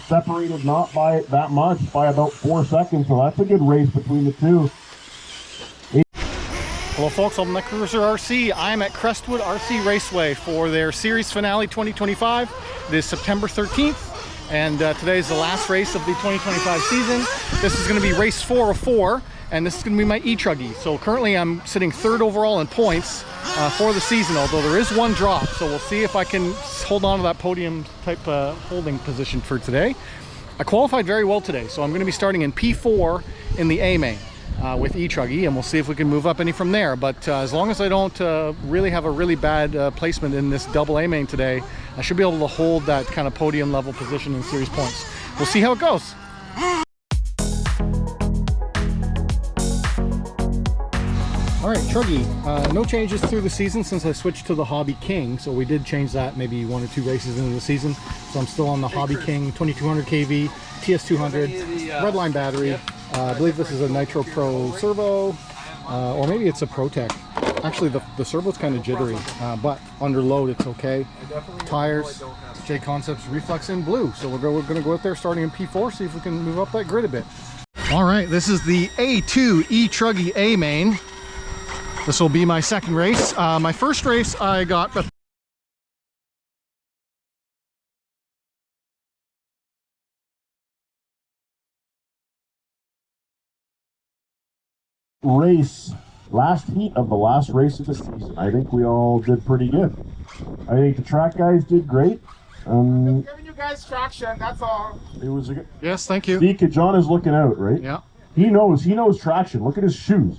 separated not by that much, by about 4 seconds, so that's a good race between the two. Hello folks, I'm Netcruzer RC. I'm at Crestwood RC Raceway for their series finale 2025. It is September 13th, and today is the last race of the 2025 season. This is going to be race 4 of 4, and this is going to be my E-Truggy. So currently I'm sitting 3rd overall in points for the season, although there is one drop. So we'll see if I can hold on to that podium type holding position for today. I qualified very well today, so I'm going to be starting in P4 in the A-Main. With E-Truggy, and we'll see if we can move up any from there. But as long as I don't really have a really bad placement in this double A-Main today, I should be able to hold that kind of podium level position in series points. We'll see how it goes. All right, Truggy, no changes through the season since I switched to the Hobby King. So we did change that maybe 1 or 2 races into the season. So I'm still on the Hobby King 2200 kV, TS200, Redline battery. I believe this is a Nitro Pro servo, or maybe it's a ProTech. Actually, the servo's kind of jittery, but under load it's okay. Tires, J Concepts Reflex in blue. So we're going to go out there starting in P4, see if we can move up that grid a bit. All right, this is the A2 E-Truggy A-Main. This will be my second race. My first race I got last heat of the last race of the season. I think we all did pretty good. I think the track guys did great. Just giving you guys traction, that's all. It was a good... Yes, thank you. See, John is looking out, right? Yeah. He knows traction. Look at his shoes.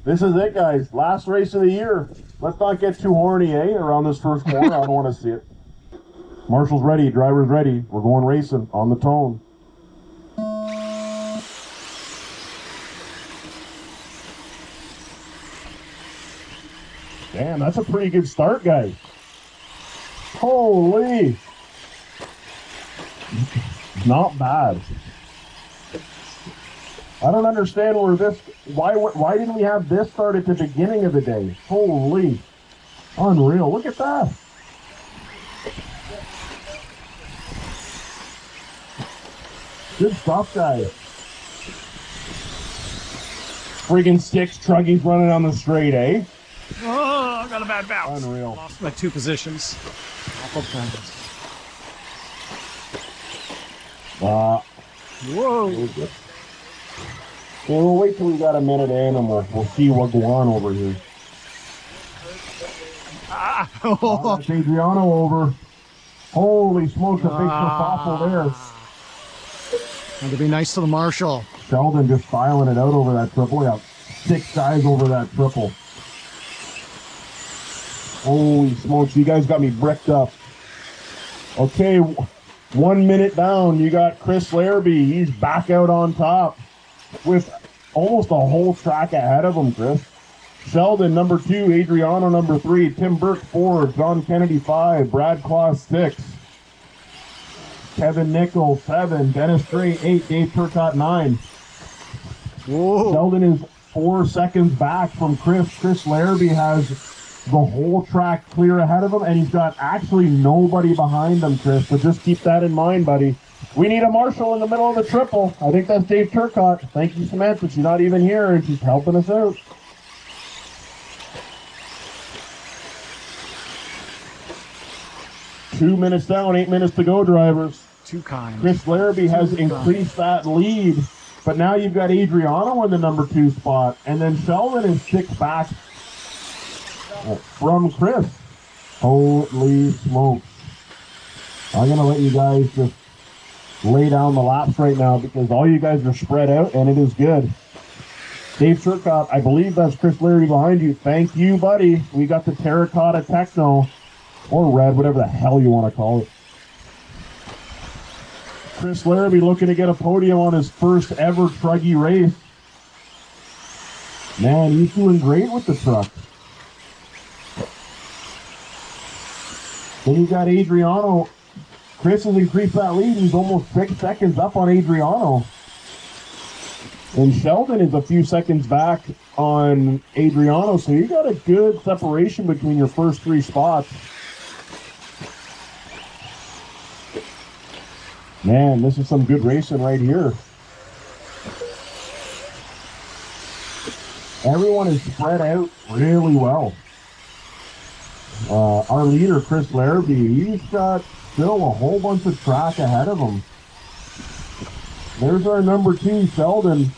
This is it, guys. Last race of the year. Let's not get too horny, around this first corner. I don't want to see it. Marshall's ready. Driver's ready. We're going racing on the tone. Damn, that's a pretty good start, guys. Holy. Not bad. I don't understand where this... Why didn't we have this start at the beginning of the day? Holy. Unreal. Look at that. Good stuff, guys. Friggin' 6 Truggies running on the straight, eh? Oh, I got a bad bounce. Unreal. Lost my 2 positions. Whoa. We'll wait till we got a minute in and we'll see what's going on over here. That's Adriano over. Holy smokes, a big kerfuffle there. Had to be nice to the Marshall. Sheldon just filing it out over that triple. Yeah, 6 guys over that triple. Holy smokes, you guys got me bricked up. Okay, 1 minute down, you got Chris Larrabee. He's back out on top with almost a whole track ahead of him, Chris. Sheldon, number 2, Adriano, number 3, Tim Burke, 4, John Kennedy, 5, Brad Claus, 6, Kevin Nichols, 7, Dennis Gray, 8, Dave Turcotte, 9. Whoa. Sheldon is 4 seconds back from Chris. Chris Larrabee has the whole track clear ahead of him, and he's got actually nobody behind him, Chris, so just keep that in mind, buddy. We need a Marshall in the middle of the triple. I think that's Dave Turcotte. Thank you, Samantha. She's not even here, and she's helping us out. Two minutes down, 8 minutes to go, drivers. Too kind. Chris Larrabee has increased that lead, but now you've got Adriano in the number 2 spot, and then Sheldon is 6 back from Chris. Holy smokes. I'm going to let you guys just lay down the laps right now because all you guys are spread out and it is good. Dave Turcotte, I believe that's Chris Larrabee behind you. Thank you, buddy. We got the Terracotta Techno, or Red, whatever the hell you want to call it. Chris Larrabee looking to get a podium on his first ever Truggy race. Man, he's doing great with the truck. Then you got Adriano. Chris has increased that lead. He's almost 6 seconds up on Adriano. And Sheldon is a few seconds back on Adriano. So you got a good separation between your first 3 spots. Man, this is some good racing right here. Everyone is spread out really well. Our leader, Chris Larrabee, he's got still a whole bunch of track ahead of him. There's our number 2, Sheldon.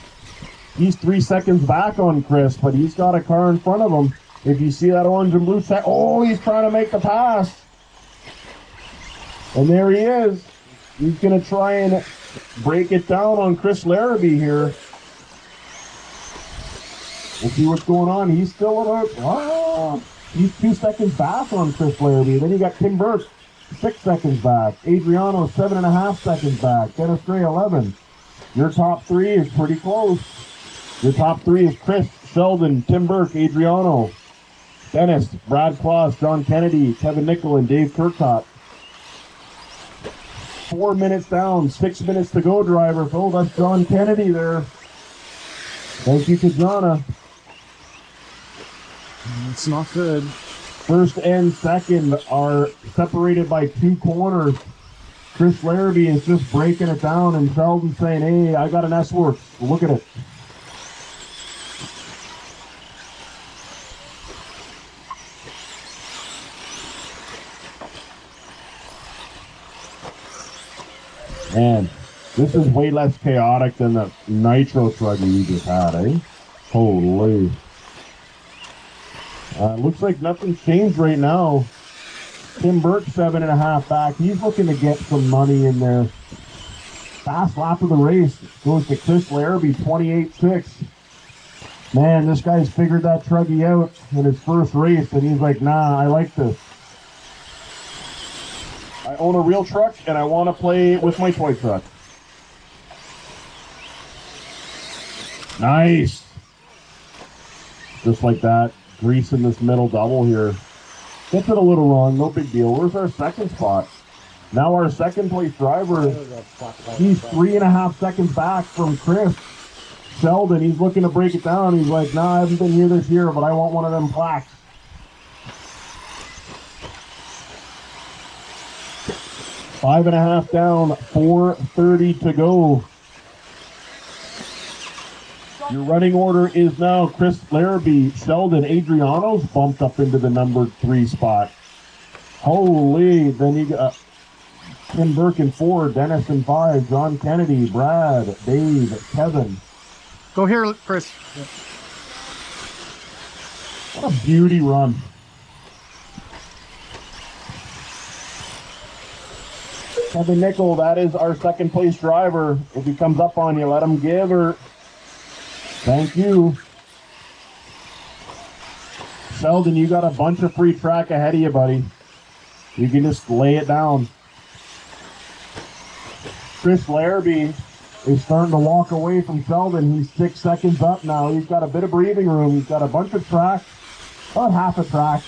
He's 3 seconds back on Chris, but he's got a car in front of him. If you see that orange and blue set, oh, he's trying to make the pass. And there he is. He's going to try and break it down on Chris Larrabee here. We'll see what's going on. He's still about, he's 2 seconds back on Chris Larrabee. Then you got Tim Burke, 6 seconds back. Adriano, 7.5 seconds back. Dennis Gray, 11. Your top 3 is pretty close. Your top 3 is Chris, Sheldon, Tim Burke, Adriano, Dennis, Brad Kloss, John Kennedy, Kevin Nickel, and Dave Kirkcott. 4 minutes down, 6 minutes to go, driver. Oh, that's John Kennedy there. Thank you to Jonna. It's not good. First and second are separated by 2 corners. Chris Larrabee is just breaking it down, and Sheldon saying, hey, I got an S-Works. Look at it. Man, this is way less chaotic than the nitro Truggy we just had, eh? Holy. Looks like nothing's changed right now. Tim Burke, 7.5 back. He's looking to get some money in there. Fast lap of the race goes to Chris Larrabee, 28.6. Man, this guy's figured that Truggy out in his first race, and he's like, nah, I like this. I own a real truck, and I want to play with my toy truck. Nice. Just like that. Greasing this middle double here. Gets it a little wrong, no big deal. Where's our second spot? Now our second place driver, he's 3.5 seconds back from Chris. Sheldon, he's looking to break it down. He's like, nah, I haven't been here this year, but I want one of them plaques. 5.5 down, 4:30 to go. Your running order is now Chris Larrabee, Sheldon, Adriano's bumped up into the number 3 spot. Holy, then you got Tim Burke in 4, Dennis in 5, John Kennedy, Brad, Dave, Kevin. Go here, Chris. What a beauty run. Kevin Nickel, that is our second place driver. If he comes up on you, let him give her. Thank you. Sheldon, you got a bunch of free track ahead of you, buddy. You can just lay it down. Chris Larrabee is starting to walk away from Sheldon. He's 6 seconds up now. He's got a bit of breathing room. He's got a bunch of track, about half a track,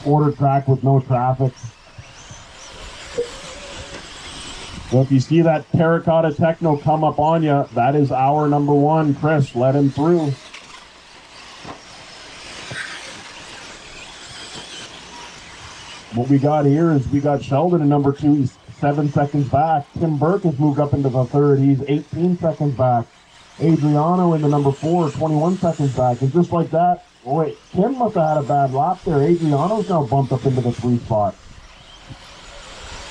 quarter track with no traffic. So if you see that terracotta techno come up on you, that is our number 1, Chris. Let him through. What we got here is we got Sheldon in number 2. He's 7 seconds back. Tim Burke has moved up into the 3rd. He's 18 seconds back. Adriano in the number 4, 21 seconds back. And just like that, oh wait, Tim must have had a bad lap there. Adriano's now bumped up into the 3 spot.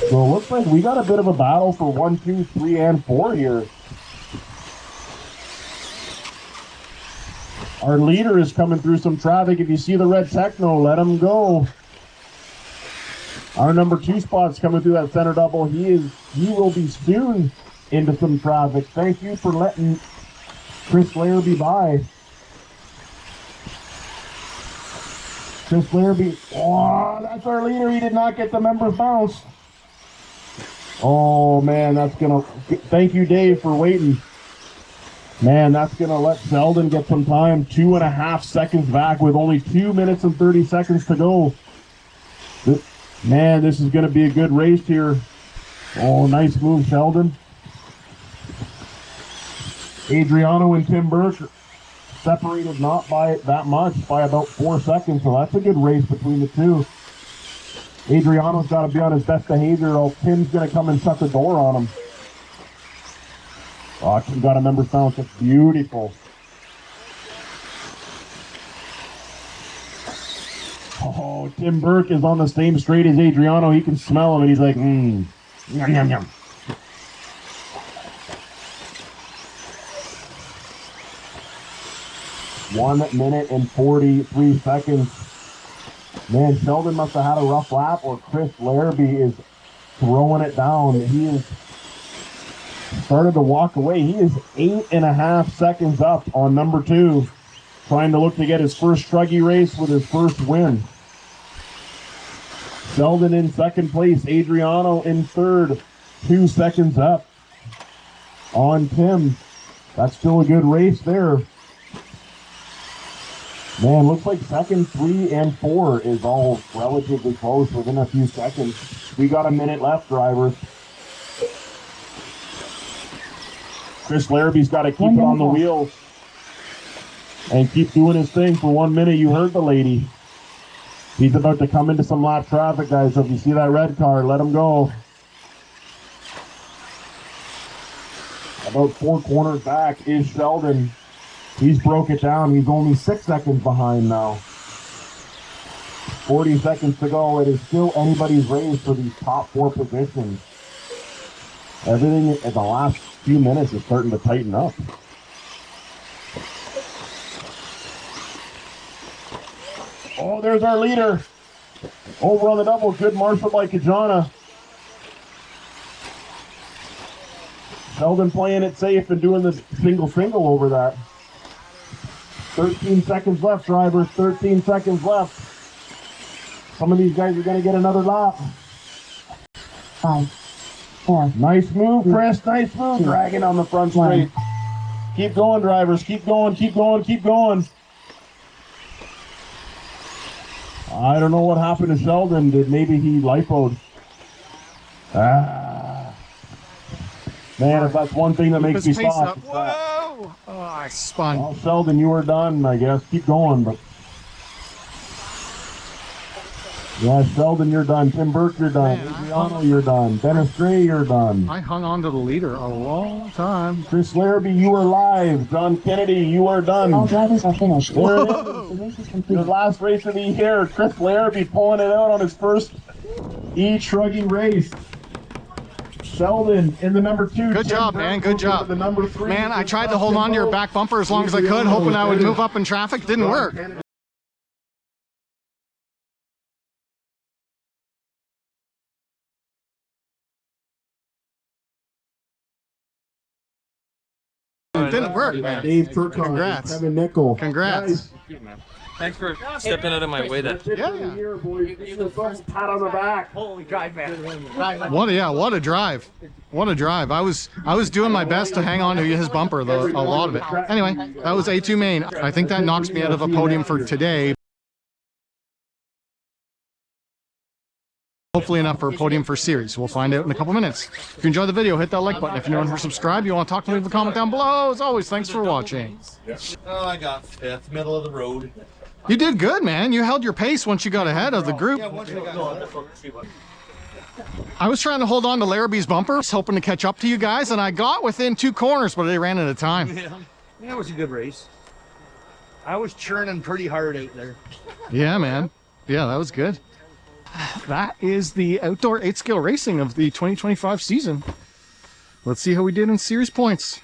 So it looks like we got a bit of a battle for 1, 2, 3, and 4 here. Our leader is coming through some traffic. If you see the red techno, let him go. Our number 2 spot's coming through that center double. He will be soon into some traffic. Thank you for letting Chris Larrabee by. Chris Larrabee, oh, that's our leader. He did not get the members bounce. Oh man, that's gonna, thank you Dave for waiting. Man, that's gonna let Sheldon get some time. 2.5 seconds back with only 2 minutes and 30 seconds to go. Man, this is gonna be a good race here. Oh, nice move, Sheldon. Adriano and Tim Burke separated not by that much, by about 4 seconds, so that's a good race between the two. Adriano's got to be on his best behavior, or Tim's going to come and shut the door on him. Oh, she's got a number sound. That's beautiful. Oh, Tim Burke is on the same straight as Adriano. He can smell him, and he's like, yum, yum, yum. One minute and 43 seconds. Man, Sheldon must have had a rough lap, or Chris Larrabee is throwing it down. He is started to walk away. He is 8.5 seconds up on number 2, trying to look to get his first Truggy race with his first win. Sheldon in second place, Adriano in third, 2 seconds up on Tim. That's still a good race there. Man, looks like second, 3, and 4 is all relatively close within a few seconds. We got a minute left, drivers. Chris Larrabee's got to keep it on the wheels and keep doing his thing for 1 minute. You heard the lady. He's about to come into some lap traffic, guys. So if you see that red car, let him go. About 4 corners back is Sheldon. He's broke it down. He's only 6 seconds behind now. 40 seconds to go. It is still anybody's race for these top 4 positions. Everything in the last few minutes is starting to tighten up. Oh, there's our leader. Over on the double. Good marshal by Kajana. Sheldon playing it safe and doing the single over that. 13 seconds left, drivers. 13 seconds left. Some of these guys are going to get another lap. 5, 4. Nice move, Chris. Nice move. Dragging on the front straight. Keep going, drivers. Keep going, keep going, keep going. I don't know what happened to Sheldon. Maybe he lipoed. Man, if that's one thing that makes me stop. Whoa! Oh, I spun. Well, Sheldon, you are done, I guess. Keep going, but... Yeah, Sheldon, you're done. Tim Burke, you're done. Adriano, you're done. Dennis Gray, you're done. I hung on to the leader a long time. Chris Larrabee, you are live. John Kennedy, you are done. All drivers are finished. There it is. The race is The complete. last race of the year. Chris Larrabee pulling it out on his first E-Truggy race. Sheldon in the number 2. Good job, man. Good job. The number 3. Man, I tried to hold on to your back bumper as long as I could, hoping I would move up in traffic. Didn't work. It didn't work, man. Dave Turcotte, Congrats. Kevin Nickel. Congrats. Thanks for stepping out of my way there. Yeah. Pat on the back. Holy drive, man. What a drive. What a drive. I was doing my best to hang on to his bumper, though, a lot of it. Anyway, that was A2 main. I think that knocks me out of a podium for today. Hopefully enough for a podium for series. We'll find out in a couple minutes. If you enjoyed the video, hit that like button. If you're not subscribed, you want to talk to me, leave a comment down below. As always, thanks for watching. Oh, I got 5th, middle of the road. You did good, man. You held your pace once you got ahead of the group. Yeah, once I got I was trying to hold on to Larrabee's bumper, hoping to catch up to you guys, and I got within 2 corners, but they ran out of time. That was a good race. I was churning pretty hard out there. Yeah, man. Yeah, that was good. That is the outdoor 8-scale racing of the 2025 season. Let's see how we did in series points.